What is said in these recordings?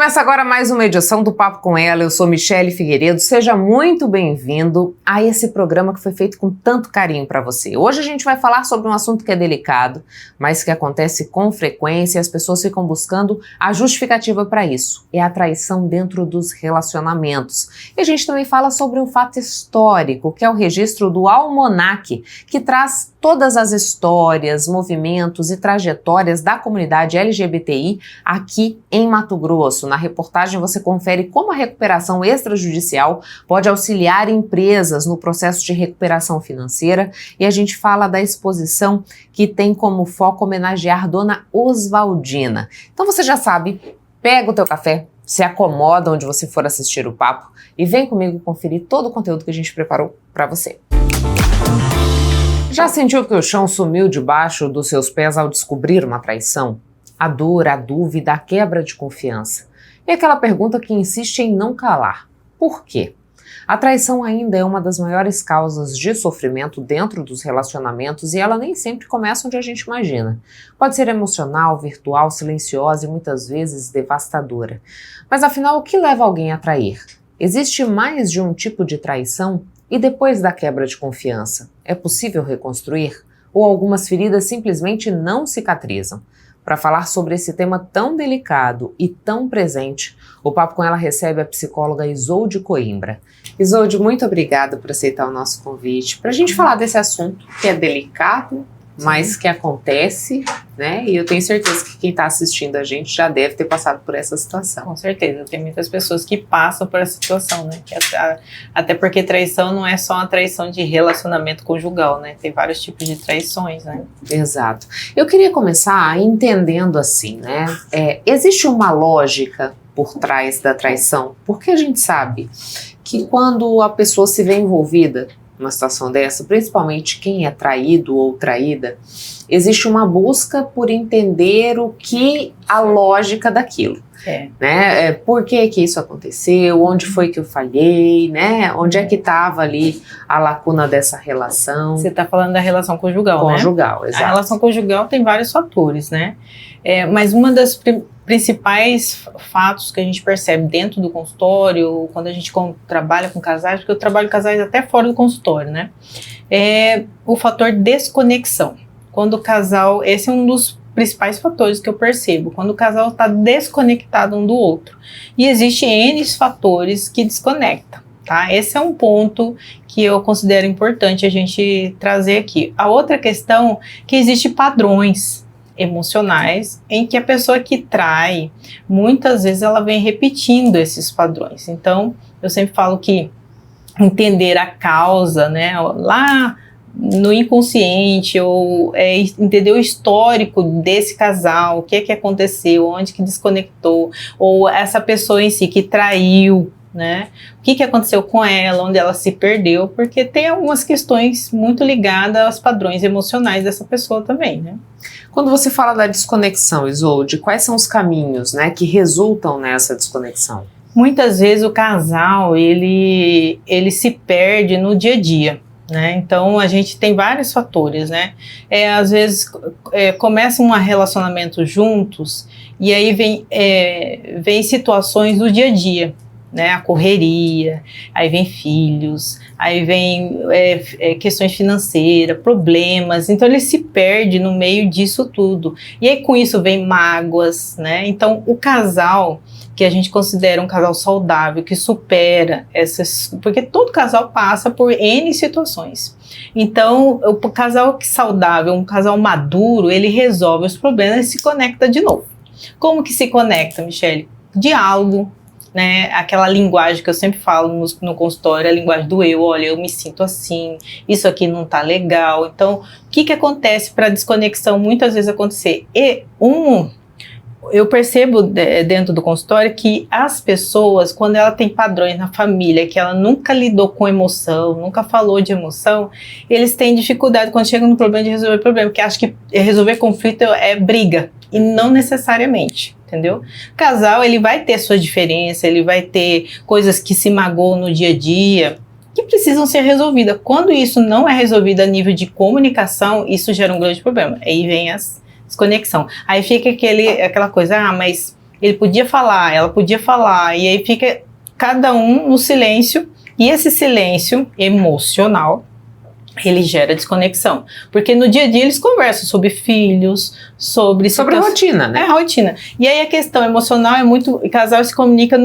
Começa agora mais uma edição do Papo com Ela. Eu sou Michele Figueiredo. Seja muito bem-vindo a esse programa que foi feito com tanto carinho para você. Hoje a gente vai falar sobre um assunto que é delicado, mas que acontece com frequência e as pessoas ficam buscando a justificativa para isso. É a traição dentro dos relacionamentos. E a gente também fala sobre um fato histórico, que é o registro do Almanaque, que traz todas as histórias, movimentos e trajetórias da comunidade LGBTI aqui em Mato Grosso. Na reportagem você confere como a recuperação extrajudicial pode auxiliar empresas no processo de recuperação financeira e a gente fala da exposição que tem como foco homenagear Dona Oswaldina. Então você já sabe, pega o teu café, se acomoda onde você for assistir o papo e vem comigo conferir todo o conteúdo que a gente preparou para você. Já sentiu que o chão sumiu debaixo dos seus pés ao descobrir uma traição? A dor, a dúvida, a quebra de confiança. E aquela pergunta que insiste em não calar. Por quê? A traição ainda é uma das maiores causas de sofrimento dentro dos relacionamentos e ela nem sempre começa onde a gente imagina. Pode ser emocional, virtual, silenciosa e muitas vezes devastadora. Mas afinal, o que leva alguém a trair? Existe mais de um tipo de traição? E depois da quebra de confiança, é possível reconstruir? Ou algumas feridas simplesmente não cicatrizam? Para falar sobre esse tema tão delicado e tão presente, o Papo com Ela recebe a psicóloga Isolde Coimbra. Isolde, muito obrigada por aceitar o nosso convite para a gente falar desse assunto que é delicado, mas que acontece, né? E eu tenho certeza que quem está assistindo a gente já deve ter passado por essa situação. Com certeza, tem muitas pessoas que passam por essa situação, né? Até porque traição não é só uma traição de relacionamento conjugal, né? Tem vários tipos de traições, né? Exato. Eu queria começar entendendo assim, né? Existe uma lógica por trás da traição? Porque a gente sabe que quando a pessoa se vê envolvida numa situação dessa, principalmente quem é traído ou traída, existe uma busca por entender o que a lógica daquilo. Né? Por que que isso aconteceu? Onde foi que eu falhei? Né? Onde é que estava ali a lacuna dessa relação? Você está falando da relação conjugal, né? Conjugal, exato. A relação conjugal tem vários fatores, né? Mas uma das principais fatos que a gente percebe dentro do consultório, quando a gente trabalha com casais, porque eu trabalho com casais até fora do consultório, né? É o fator desconexão. Quando o casal, esse é um dos principais fatores que eu percebo, quando o casal está desconectado um do outro. E existem N fatores que desconectam, tá? Esse é um ponto que eu considero importante a gente trazer aqui. A outra questão é que existem padrões emocionais em que a pessoa que trai, muitas vezes ela vem repetindo esses padrões. Então, eu sempre falo que entender a causa, né, lá no inconsciente, ou entender o histórico desse casal, o que é que aconteceu, onde que desconectou, ou essa pessoa em si que traiu, né? O que aconteceu com ela, onde ela se perdeu, porque tem algumas questões muito ligadas aos padrões emocionais dessa pessoa também, né? Quando você fala da desconexão, Isolde, quais são os caminhos, né, que resultam nessa desconexão? Muitas vezes o casal, ele se perde no dia a dia, né? Então a gente tem vários fatores, né? Às vezes começa um relacionamento juntos e aí vem situações do dia a dia, né? A correria, aí vem filhos, aí vem questões financeiras, problemas, então ele se perde no meio disso tudo. E aí com isso vem mágoas, né? Então o casal que a gente considera um casal saudável, que supera porque todo casal passa por N situações. Então, o casal saudável, um casal maduro, ele resolve os problemas e se conecta de novo. Como que se conecta, Michele? Diálogo, né? Aquela linguagem que eu sempre falo no consultório, a linguagem do eu, olha, eu me sinto assim, isso aqui não tá legal. Então, o que acontece para a desconexão muitas vezes acontecer? Eu percebo dentro do consultório que as pessoas, quando ela tem padrões na família, que ela nunca lidou com emoção, nunca falou de emoção, eles têm dificuldade quando chegam no problema de resolver problema, porque acham que resolver conflito é briga, e não necessariamente, entendeu? O casal, ele vai ter sua diferença, ele vai ter coisas que se magoam no dia a dia, que precisam ser resolvidas. Quando isso não é resolvido a nível de comunicação, isso gera um grande problema. Aí vem as desconexão. Aí fica aquela coisa, mas Ele podia falar, ela podia falar, e aí fica cada um no silêncio, e esse silêncio emocional, ele gera desconexão. Porque no dia a dia eles conversam sobre filhos, sobre rotina, né? É, rotina. E aí a questão emocional é muito... O casal se comunica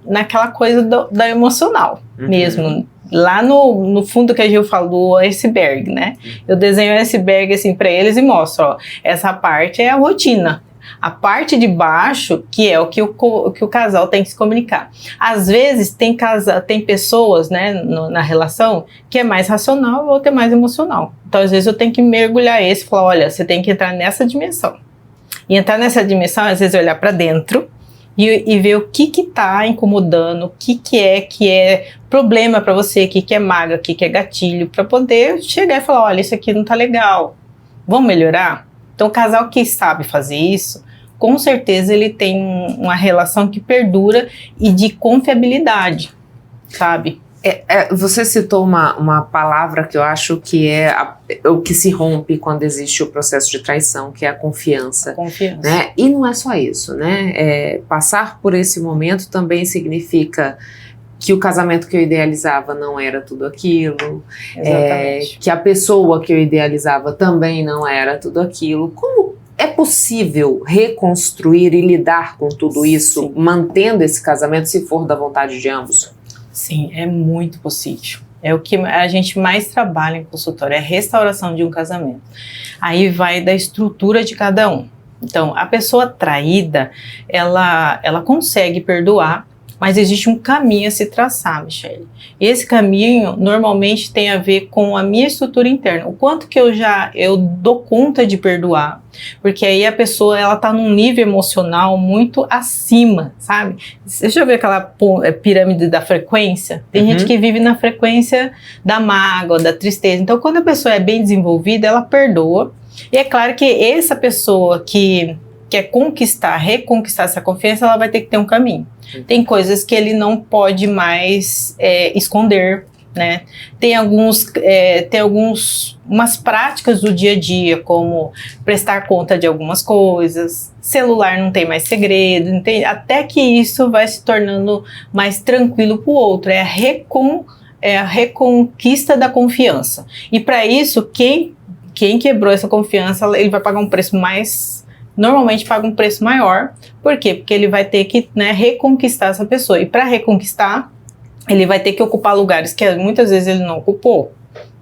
naquela coisa da emocional mesmo. Lá no fundo que a gente fala do iceberg, né? Eu desenho o iceberg assim para eles e mostro, ó, essa parte é a rotina. A parte de baixo, que é o que o casal tem que se comunicar. Às vezes tem pessoas, né, na relação que é mais racional ou que é mais emocional. Então às vezes eu tenho que mergulhar esse e falar, olha, você tem que entrar nessa dimensão. E entrar nessa dimensão, às vezes olhar para dentro e ver o que tá incomodando, o que é problema para você, o que é mágoa, o que é gatilho, para poder chegar e falar, olha, isso aqui não tá legal, vamos melhorar? Então o casal que sabe fazer isso, com certeza ele tem uma relação que perdura e de confiabilidade, sabe? Você citou uma palavra que eu acho que é o que se rompe quando existe o processo de traição, que é a confiança. Confiança. Né? E não é só isso, né? Passar por esse momento também significa que o casamento que eu idealizava não era tudo aquilo, que a pessoa que eu idealizava também não era tudo aquilo. Como é possível reconstruir e lidar com tudo isso, mantendo esse casamento, se for da vontade de ambos? Sim, é muito possível. É o que a gente mais trabalha em consultório, é a restauração de um casamento. Aí vai da estrutura de cada um. Então, a pessoa traída, ela consegue perdoar, mas existe um caminho a se traçar, Michele. E esse caminho normalmente tem a ver com a minha estrutura interna. O quanto que eu dou conta de perdoar. Porque aí a pessoa, ela tá num nível emocional muito acima, sabe? Deixa eu ver aquela pirâmide da frequência. Tem gente que vive na frequência da mágoa, da tristeza. Então, quando a pessoa é bem desenvolvida, ela perdoa. E é claro que essa pessoa que quer reconquistar essa confiança, ela vai ter que ter um caminho. Tem coisas que ele não pode mais esconder, né? Tem umas práticas do dia a dia, como prestar conta de algumas coisas, celular não tem mais segredo, até que isso vai se tornando mais tranquilo para o outro. É a reconquista da confiança. E para isso, quem quebrou essa confiança, ele vai pagar um preço normalmente paga um preço maior. Por quê? Porque ele vai ter que, né, reconquistar essa pessoa. E para reconquistar, ele vai ter que ocupar lugares que muitas vezes ele não ocupou,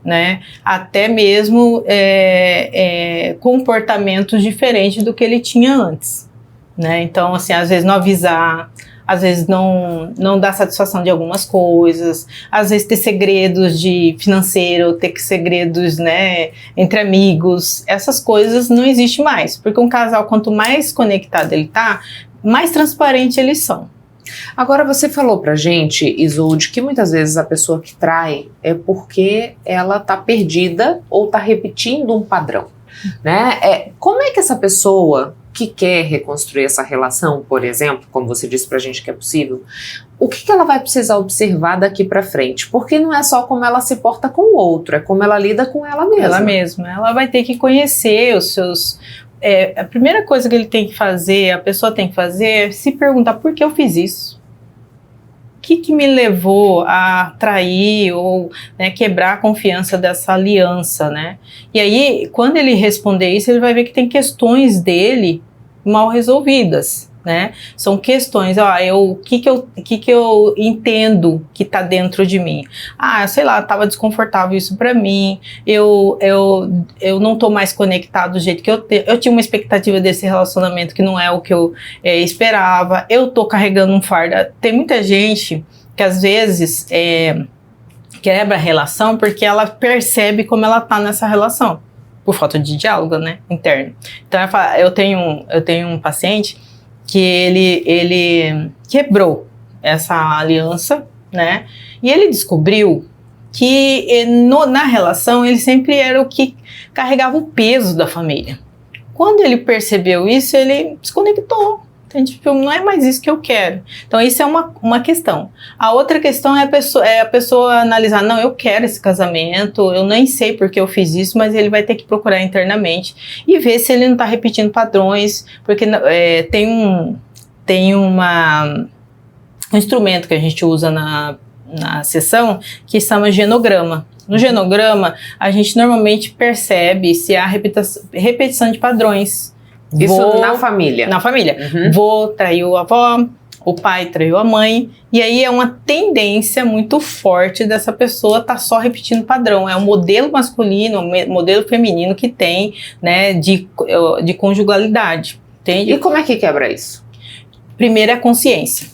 né? Até mesmo comportamentos diferentes do que ele tinha antes, né? Então, assim, às vezes não avisar, às vezes não dar satisfação de algumas coisas, às vezes ter segredos de financeiro, ter segredos, né, entre amigos, essas coisas não existem mais, porque um casal, quanto mais conectado ele tá, mais transparente eles são. Agora, você falou pra gente, Isolde, que muitas vezes a pessoa que trai é porque ela tá perdida ou tá repetindo um padrão, né? Como é que essa pessoa que quer reconstruir essa relação, por exemplo, como você disse pra gente que é possível, o que ela vai precisar observar daqui pra frente? Porque não é só como ela se porta com o outro, é como ela lida com ela mesma. Ela mesma. Ela vai ter que conhecer os seus... a primeira coisa que ele tem que fazer, a pessoa tem que fazer, é se perguntar por que eu fiz isso. O que me levou a trair ou, né, quebrar a confiança dessa aliança, né? E aí, quando ele responder isso, ele vai ver que tem questões dele mal resolvidas, né? São questões, o que eu entendo que tá dentro de mim? Sei lá, tava desconfortável isso pra mim, eu não tô mais conectado do jeito que eu tinha uma expectativa desse relacionamento que não é o que eu esperava, eu tô carregando um fardo. Tem muita gente que às vezes quebra a relação porque ela percebe como ela tá nessa relação, por falta de diálogo, né, interno. Então eu tenho um paciente que ele quebrou essa aliança, né? E ele descobriu que na relação ele sempre era o que carregava o peso da família. Quando ele percebeu isso, ele desconectou. Então, tipo, não é mais isso que eu quero. Então, isso é uma questão. A outra questão é a pessoa analisar, não, eu quero esse casamento, eu nem sei porque eu fiz isso, mas ele vai ter que procurar internamente e ver se ele não está repetindo padrões, porque tem um instrumento que a gente usa na sessão que se chama genograma. No genograma, a gente normalmente percebe se há repetição de padrões. Isso na família? Na família. Vô traiu a avó, o pai traiu a mãe, e aí é uma tendência muito forte dessa pessoa estar só repetindo padrão. É um modelo masculino, um modelo feminino que tem, né, de conjugalidade. Entende? E como é que quebra isso? Primeiro é a consciência.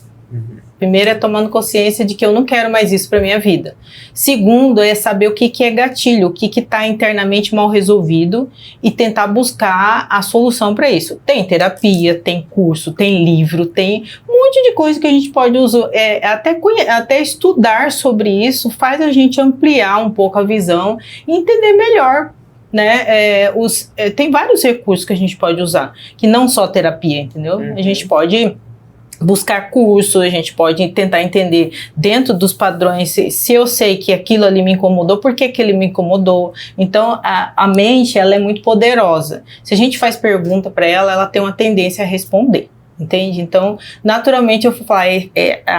Primeiro é tomando consciência de que eu não quero mais isso para minha vida. Segundo é saber o que é gatilho, o que está internamente mal resolvido e tentar buscar a solução para isso. Tem terapia, tem curso, tem livro, tem um monte de coisa que a gente pode usar. Até estudar sobre isso faz a gente ampliar um pouco a visão e entender melhor. Né? Tem vários recursos que a gente pode usar, que não só terapia, entendeu? A gente pode buscar curso, a gente pode tentar entender dentro dos padrões se eu sei que aquilo ali me incomodou, por que ele me incomodou. Então a mente, ela é muito poderosa. Se a gente faz pergunta para ela tem uma tendência a responder, entende? Então naturalmente eu vou falar,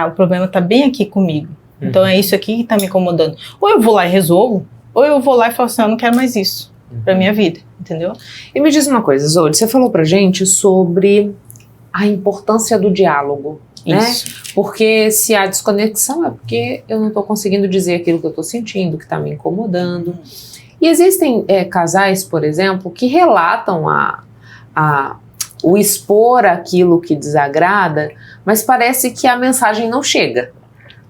o problema está bem aqui comigo, então é isso aqui que está me incomodando. Ou eu vou lá e resolvo, ou eu vou lá e falo assim, eu não quero mais isso para minha vida, entendeu? E me diz uma coisa, Zolde, você falou pra gente sobre a importância do diálogo, isso, né? Porque se há desconexão é porque eu não estou conseguindo dizer aquilo que eu estou sentindo, que está me incomodando. E existem casais, por exemplo, que relatam o expor aquilo que desagrada, mas parece que a mensagem não chega.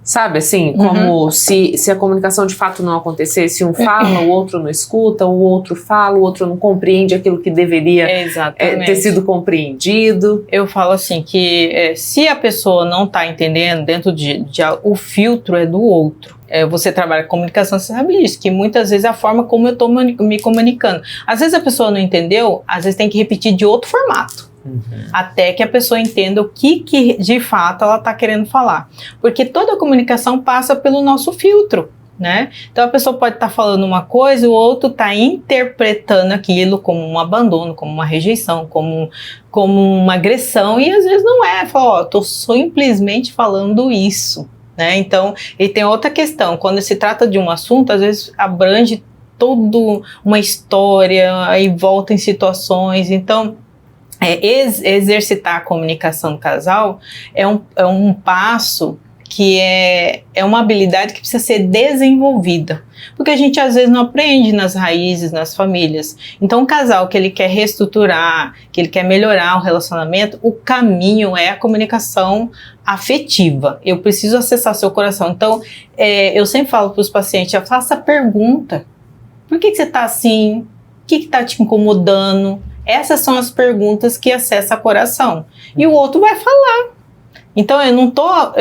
Sabe, assim, como se a comunicação de fato não acontecesse, um fala, o outro não escuta, o outro fala, o outro não compreende aquilo que deveria ter sido compreendido. Eu falo assim, que se a pessoa não está entendendo, o filtro é do outro. Você trabalha com comunicação, você sabe disso, que muitas vezes é a forma como eu estou me comunicando. Às vezes a pessoa não entendeu, às vezes tem que repetir de outro formato. Até que a pessoa entenda o que de fato ela está querendo falar. Porque toda comunicação passa pelo nosso filtro, né? Então a pessoa pode estar falando uma coisa e o outro está interpretando aquilo como um abandono, como uma rejeição, como uma agressão, e às vezes não é. Fala, estou simplesmente falando isso, né? Então, e tem outra questão, quando se trata de um assunto, às vezes abrange toda uma história, aí volta em situações, então exercitar a comunicação do casal é um passo que é uma habilidade que precisa ser desenvolvida, porque a gente às vezes não aprende nas raízes, nas famílias. Então um casal que ele quer reestruturar, que ele quer melhorar o relacionamento, o caminho é a comunicação afetiva. Eu preciso acessar seu coração. Então eu sempre falo para os pacientes, faça pergunta. Por que você está assim? O que está te incomodando? Essas são as perguntas que acessam o coração. E o outro vai falar. Então eu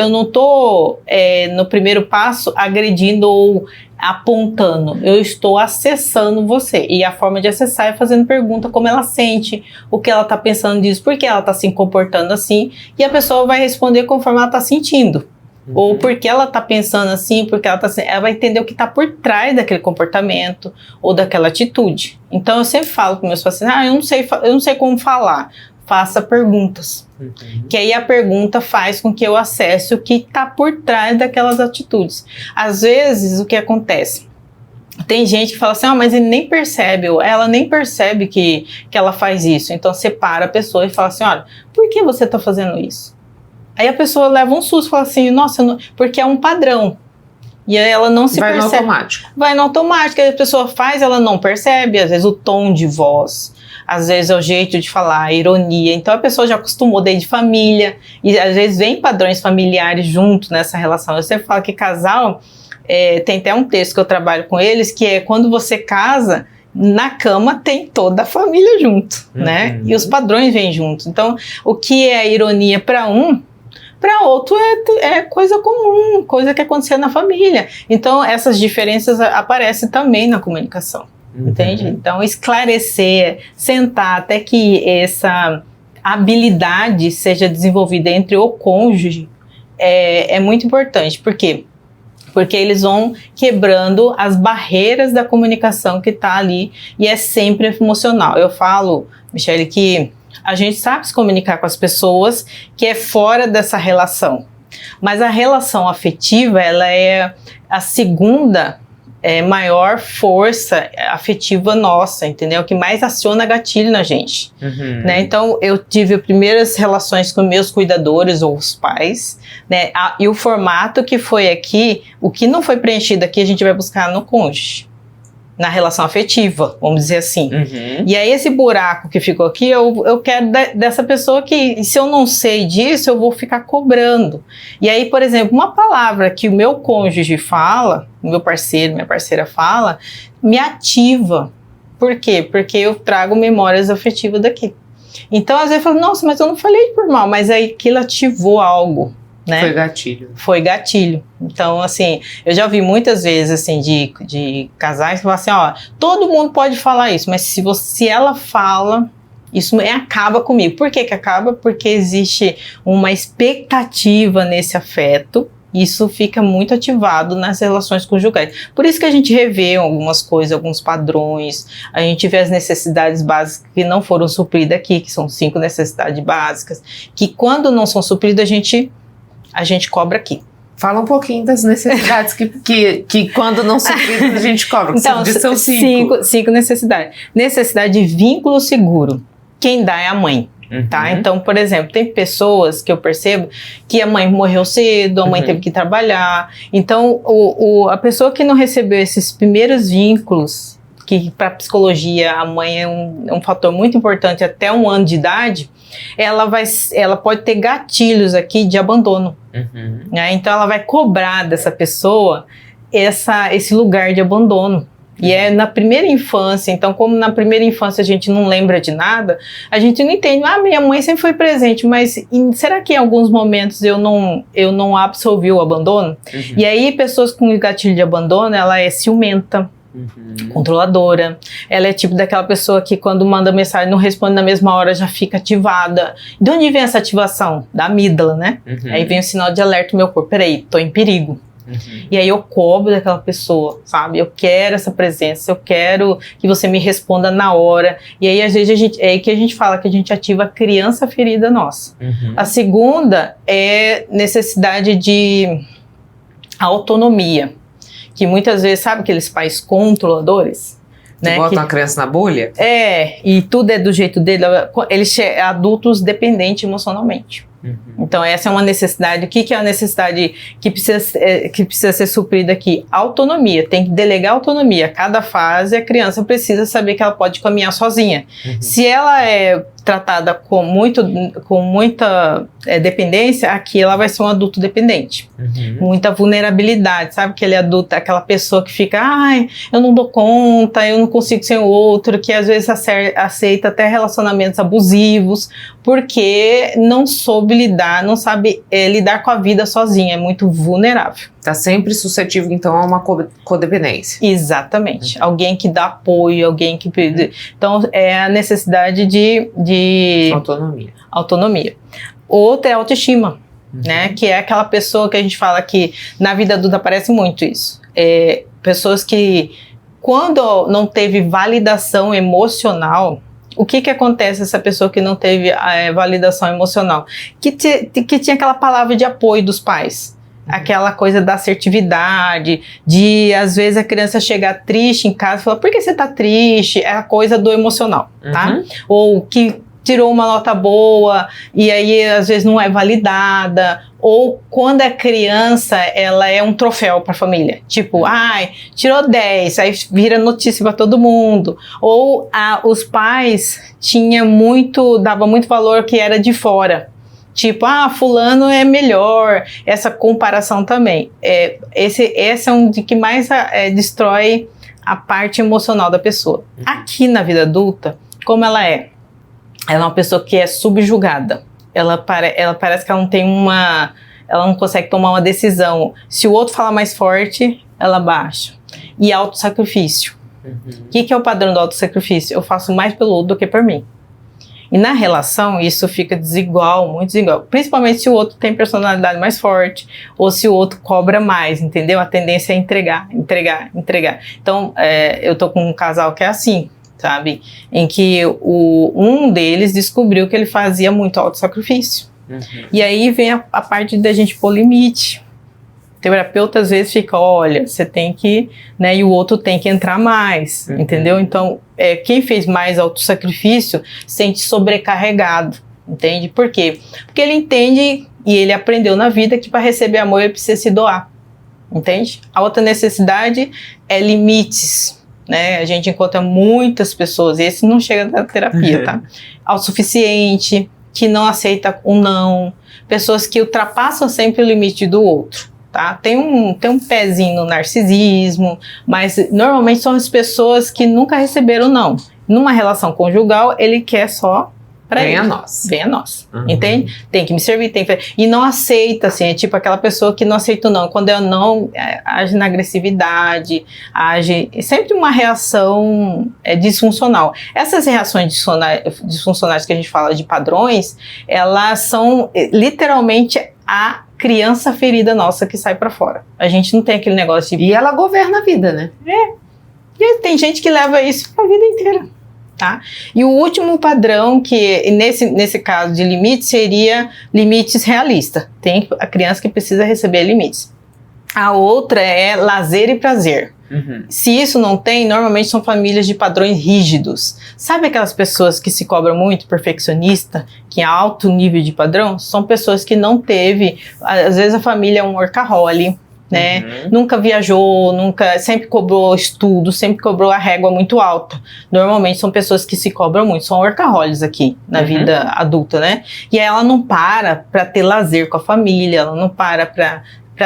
não tô no primeiro passo agredindo ou apontando. Eu estou acessando você. E a forma de acessar é fazendo pergunta como ela sente, o que ela está pensando disso, por que ela está se comportando assim. E a pessoa vai responder conforme ela está sentindo. Ou porque ela está pensando assim, porque ela vai entender o que está por trás daquele comportamento ou daquela atitude. Então eu sempre falo com meus pacientes, eu não sei como falar, faça perguntas. Que aí a pergunta faz com que eu acesse o que está por trás daquelas atitudes. Às vezes o que acontece? Tem gente que fala assim, mas ele nem percebe, ou ela nem percebe que ela faz isso. Então você para a pessoa e fala assim, olha, por que você está fazendo isso? Aí a pessoa leva um susto e fala assim, nossa, porque é um padrão. E aí ela não se percebe. Vai no automático. Vai no automático. Aí a pessoa faz, ela não percebe. Às vezes o tom de voz, às vezes é o jeito de falar, a ironia. Então a pessoa já acostumou desde família. E às vezes vem padrões familiares junto nessa relação. Eu sempre falo que casal, tem até um texto que eu trabalho com eles, que é quando você casa, na cama tem toda a família junto, né? E os padrões vêm juntos. Então o que é a ironia para um, para outro é coisa comum, coisa que acontecia na família. Então essas diferenças aparecem também na comunicação, entende? Então esclarecer, sentar até que essa habilidade seja desenvolvida entre o cônjuge é muito importante. Por quê? Porque eles vão quebrando as barreiras da comunicação que está ali, e é sempre emocional. Eu falo, Michele, que A gente sabe se comunicar com as pessoas que é fora dessa relação. Mas a relação afetiva, ela é a segunda maior força afetiva nossa, entendeu? Que mais aciona gatilho na gente, né? Então, eu tive primeiras relações com meus cuidadores ou os pais, né? E o formato que foi aqui, o que não foi preenchido aqui, a gente vai buscar no cônjuge, na relação afetiva, vamos dizer assim. E aí esse buraco que ficou aqui, eu quero dessa pessoa que, se eu não sei disso, eu vou ficar cobrando. E aí, por exemplo, uma palavra que o meu cônjuge fala, o meu parceiro, minha parceira fala, me ativa. Por quê? Porque eu trago memórias afetivas daqui. Então, às vezes eu falo, nossa, mas eu não falei por mal, mas aí aquilo ativou algo. Né? Foi gatilho. Foi gatilho. Então, assim, eu já vi muitas vezes, assim, de casais que falam assim, ó, todo mundo pode falar isso, mas se ela fala, isso acaba comigo. Por que que acaba? Porque existe uma expectativa nesse afeto, isso fica muito ativado nas relações conjugais. Por isso que a gente revê algumas coisas, alguns padrões, a gente vê as necessidades básicas que não foram supridas aqui, que são 5 necessidades básicas, que quando não são supridas, a gente cobra aqui. Fala um pouquinho das necessidades que quando não supridas a gente cobra. Então, são 5. 5 necessidades. Necessidade de vínculo seguro. Quem dá é a mãe. Tá? Então, por exemplo, tem pessoas que eu percebo que a mãe morreu cedo, a mãe teve que trabalhar. Então, a pessoa que não recebeu esses primeiros vínculos, que para a psicologia a mãe é um fator muito importante até 1 ano de idade, ela pode ter gatilhos aqui de abandono. Né? Então ela vai cobrar dessa pessoa esse lugar de abandono. E é na primeira infância. Então, como na primeira infância a gente não lembra de nada, a gente não entende, minha mãe sempre foi presente, mas será que em alguns momentos eu não absorvi o abandono? E aí pessoas com gatilho de abandono, ela é ciumenta, controladora, ela é tipo daquela pessoa que quando manda mensagem não responde na mesma hora, já fica ativada. De onde vem essa ativação? Da amígdala, né? Aí vem o sinal de alerta no meu corpo, peraí, tô em perigo. E aí eu cobro daquela pessoa, sabe? Eu quero essa presença, eu quero que você me responda na hora. E aí às vezes é aí que a gente fala que a gente ativa a criança ferida nossa. A segunda é necessidade de autonomia. Que muitas vezes, sabe aqueles pais controladores? Né? Botam a criança na bolha? E tudo é do jeito dele. Eles são adultos dependentes emocionalmente. Então essa é uma necessidade. O que é a necessidade que precisa ser suprida aqui? Autonomia, tem que delegar autonomia. Cada fase a criança precisa saber que ela pode caminhar sozinha. Se ela é tratada com muita dependência, aqui ela vai ser um adulto dependente. Muita vulnerabilidade, sabe? Aquele adulto, aquela pessoa que fica, eu não dou conta, eu não consigo ser o outro, que às vezes aceita até relacionamentos abusivos, porque não soube lidar, não sabe lidar com a vida sozinha, é muito vulnerável. Está sempre suscetível, então, a uma codependência. Exatamente. Alguém que dá apoio, alguém que... Então, é a necessidade de autonomia. Outra é a autoestima, né? Que é aquela pessoa que a gente fala que na vida adulta aparece muito isso. Pessoas que, quando não teve validação emocional... O que acontece essa pessoa que não teve validação emocional? Que tinha aquela palavra de apoio dos pais. Aquela coisa da assertividade, de às vezes a criança chegar triste em casa e falar, por que você tá triste? É a coisa do emocional, tá? Ou que tirou uma nota boa e aí às vezes não é validada, ou quando a criança ela é um troféu para a família, tipo, tirou 10, aí vira notícia para todo mundo, ou os pais davam muito valor que era de fora. Tipo, fulano é melhor, essa comparação também. Esse é um de que mais destrói a parte emocional da pessoa. Aqui na vida adulta, como ela é? Ela é uma pessoa que é subjugada. Ela parece que ela não tem ela não consegue tomar uma decisão. Se o outro fala mais forte, ela baixa. E autossacrifício. O que é o padrão do autossacrifício? Eu faço mais pelo outro do que por mim. E na relação, isso fica desigual, muito desigual. Principalmente se o outro tem personalidade mais forte, ou se o outro cobra mais, entendeu? A tendência é entregar. Então, eu tô com um casal que é assim. sabe? Em que um deles descobriu que ele fazia muito autossacrifício. E aí vem a parte da gente pôr limite. O terapeuta às vezes fica, olha, você tem que, né, e o outro tem que entrar mais, entendeu? Então, quem fez mais autossacrifício sente sobrecarregado, entende? Por quê? Porque ele entende e ele aprendeu na vida que para receber amor ele precisa se doar, entende? A outra necessidade é limites, né? A gente encontra muitas pessoas, e esse não chega na terapia, tá? Autossuficiente, que não aceita um não, pessoas que ultrapassam sempre o limite do outro, tá? Tem um pezinho no narcisismo, mas normalmente são as pessoas que nunca receberam não. Numa relação conjugal, ele quer só pra ele. Vem a nós, entende? Tem que me servir, e não aceita, assim, é tipo aquela pessoa que não aceita o não. Quando é o não, age na agressividade, age sempre uma reação disfuncional. Essas reações disfuncionais que a gente fala de padrões, elas são literalmente a criança ferida nossa que sai pra fora. A gente não tem aquele negócio de... E ela governa a vida, né? E tem gente que leva isso pra vida inteira. Tá? E o último padrão, que nesse caso de limite, seria limites realistas. Tem a criança que precisa receber limites. A outra é lazer e prazer. Se isso não tem, normalmente são famílias de padrões rígidos. Sabe aquelas pessoas que se cobram muito, perfeccionista, que é alto nível de padrão? São pessoas que não teve, às vezes a família é um workaholic, né? Nunca viajou, sempre cobrou estudo, sempre cobrou a régua muito alta. Normalmente são pessoas que se cobram muito, são workaholics aqui na vida adulta, né? E aí ela não para ter lazer com a família, ela não para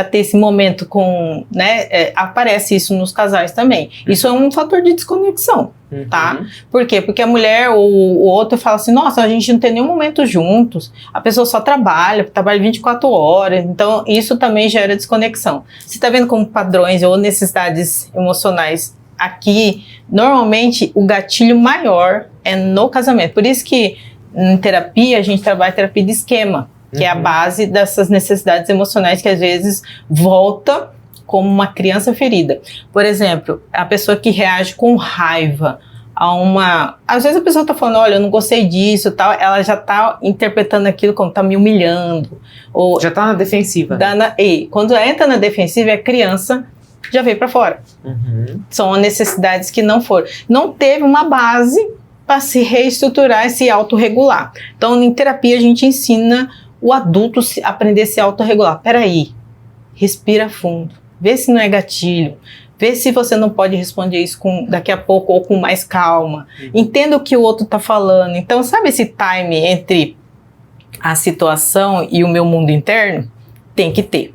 ter esse momento com, né? Aparece isso nos casais também. Isso é um fator de desconexão, tá? Por quê? Porque a mulher ou o outro fala assim, nossa, a gente não tem nenhum momento juntos, a pessoa só trabalha 24 horas, então isso também gera desconexão. Você tá vendo como padrões ou necessidades emocionais aqui, normalmente o gatilho maior é no casamento. Por isso que em terapia a gente trabalha terapia de esquema, que é a base dessas necessidades emocionais que às vezes volta como uma criança ferida. Por exemplo, a pessoa que reage com raiva a uma... Às vezes a pessoa tá falando, olha, eu não gostei disso, tal, ela já tá interpretando aquilo como tá me humilhando. Ou já tá na defensiva. Quando entra na defensiva, a criança já veio para fora. São necessidades que não teve uma base para se reestruturar e se autorregular. Então, em terapia, a gente ensina o adulto a aprender a se autorregular. Peraí, respira fundo, vê se não é gatilho, vê se você não pode responder isso daqui a pouco ou com mais calma. Entenda o que o outro está falando. Então, sabe esse time entre a situação e o meu mundo interno? Tem que ter.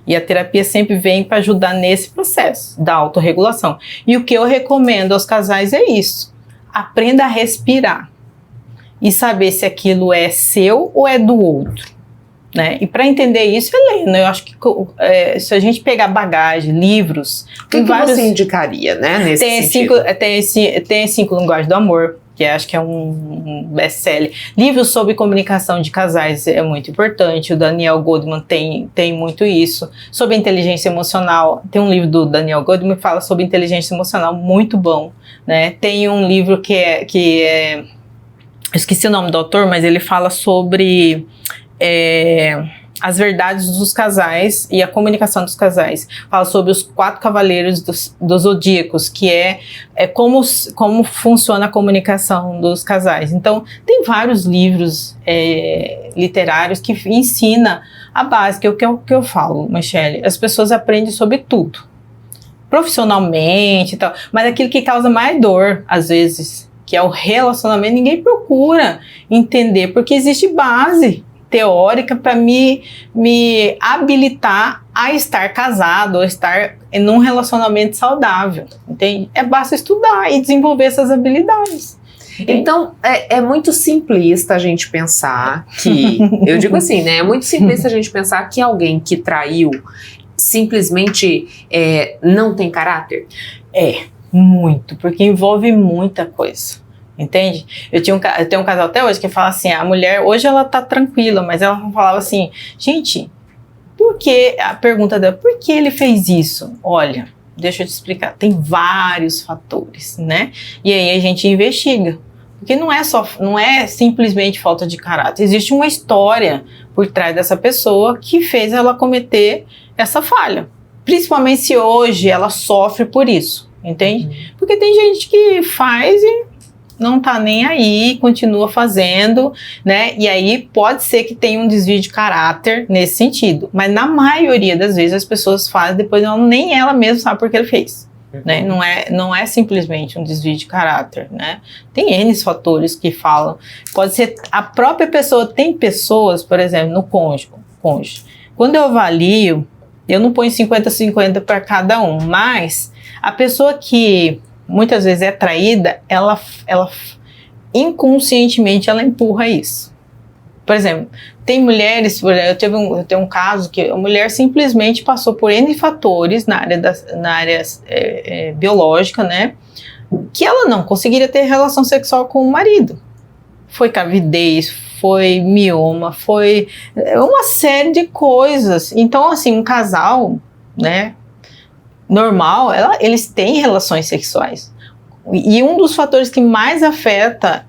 E a terapia sempre vem para ajudar nesse processo da autorregulação. E o que eu recomendo aos casais é isso. Aprenda a respirar e saber se aquilo é seu ou é do outro, né? E para entender isso, Helena, eu acho que se a gente pegar bagagem, livros... O que você indicaria, né, nesse sentido? Tem 5 linguagens do amor, que acho que é um best-seller. Livros sobre comunicação de casais é muito importante, o Daniel Goleman tem muito isso. Sobre inteligência emocional, tem um livro do Daniel Goleman que fala sobre inteligência emocional, muito bom, né? Tem um livro que é eu esqueci o nome do autor, mas ele fala sobre as verdades dos casais e a comunicação dos casais. Fala sobre os 4 cavaleiros dos zodíacos, que é como funciona a comunicação dos casais. Então, tem vários livros literários que ensinam a base, que é o que eu falo, Michele. As pessoas aprendem sobre tudo, profissionalmente e tal, mas aquilo que causa mais dor, às vezes, que é o relacionamento, ninguém procura entender, porque existe base teórica para me habilitar a estar casado ou estar em um relacionamento saudável, entende? Basta estudar e desenvolver essas habilidades. Entende? Então, é muito simplista a gente pensar que, eu digo assim, né? É muito simplista a gente pensar que alguém que traiu simplesmente não tem caráter. Muito, porque envolve muita coisa, entende? Eu tenho um casal até hoje que fala assim, a mulher, hoje ela tá tranquila, mas ela falava assim, gente, por que, a pergunta dela, por que ele fez isso? Olha, Deixa eu te explicar. Tem vários fatores, né? E aí a gente investiga. Porque não é simplesmente falta de caráter. Existe uma história por trás dessa pessoa que fez ela cometer essa falha. Principalmente se hoje ela sofre por isso, entende? Porque tem gente que faz e não tá nem aí, continua fazendo, né? E aí pode ser que tenha um desvio de caráter nesse sentido. Mas na maioria das vezes as pessoas fazem, depois nem ela mesma sabe por que ele fez. Né? Não é simplesmente um desvio de caráter, né? Tem N fatores que falam. Pode ser a própria pessoa. Tem pessoas, por exemplo, no cônjuge. Quando eu avalio, eu não ponho 50-50 para cada um, mas a pessoa que muitas vezes é traída, ela inconscientemente ela empurra isso. Por exemplo, tem mulheres, eu tenho um caso que a mulher simplesmente passou por N fatores na área biológica, né? Que ela não conseguiria ter relação sexual com o marido. Foi gravidez, foi mioma, foi uma série de coisas. Então, assim, um casal, né, normal, eles têm relações sexuais. E um dos fatores que mais afeta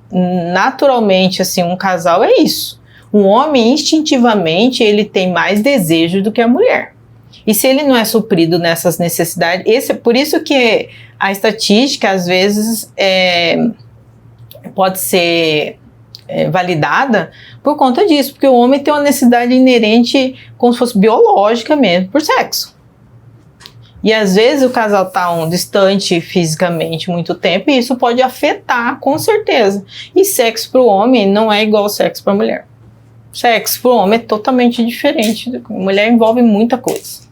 naturalmente, assim, um casal é isso. Um homem, instintivamente, ele tem mais desejo do que a mulher. E se ele não é suprido nessas necessidades, por isso que a estatística, às vezes, pode ser validada por conta disso, porque o homem tem uma necessidade inerente, como se fosse biológica mesmo, por sexo. E às vezes o casal está distante fisicamente muito tempo, e isso pode afetar, com certeza. E sexo para o homem não é igual ao sexo para a mulher. Sexo para o homem é totalmente diferente. Mulher envolve muita coisa,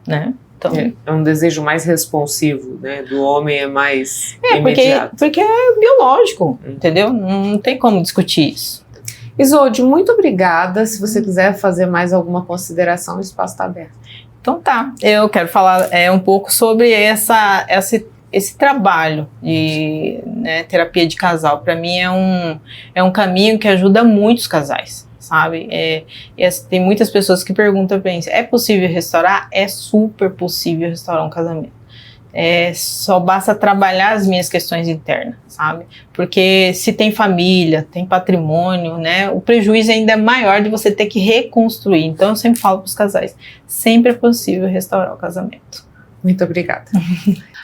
né? Então, é um desejo mais responsivo, né? Do homem é mais imediato. Porque é biológico, entendeu? Não tem como discutir isso. Isolde, muito obrigada. Se você quiser fazer mais alguma consideração, o espaço está aberto. Então tá, eu quero falar um pouco sobre esse trabalho de terapia de casal. Para mim é um caminho que ajuda muitos casais. Sabe? Tem muitas pessoas que perguntam para mim, é possível restaurar? É super possível restaurar um casamento. Só basta trabalhar as minhas questões internas, sabe? Porque se tem família, tem patrimônio, né? O prejuízo ainda é maior de você ter que reconstruir. Então eu sempre falo para os casais, sempre é possível restaurar o casamento. Muito obrigada.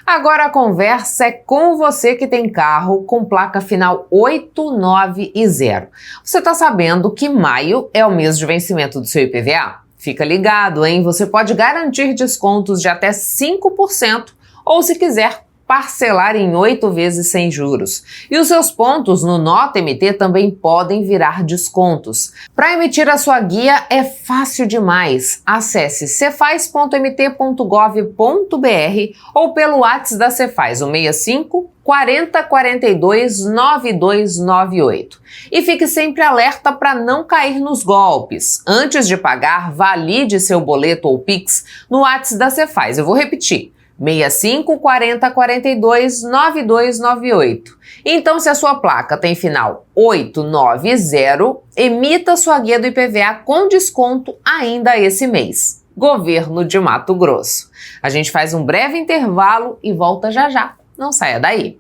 Agora a conversa é com você que tem carro com placa final 890. Você está sabendo que maio é o mês de vencimento do seu IPVA? Fica ligado, hein? Você pode garantir descontos de até 5% ou, se quiser, parcelar em 8 vezes sem juros. E os seus pontos no Nota MT também podem virar descontos. Para emitir a sua guia é fácil demais. Acesse cefaz.mt.gov.br ou pelo WhatsApp da Cefaz, o 65 40 42 9298. E fique sempre alerta para não cair nos golpes. Antes de pagar, valide seu boleto ou Pix no WhatsApp da Cefaz. Eu vou repetir. 65 40 42 9298. Então, se a sua placa tem final 890, emita sua guia do IPVA com desconto ainda esse mês. Governo de Mato Grosso. A gente faz um breve intervalo e volta já já. Não saia daí.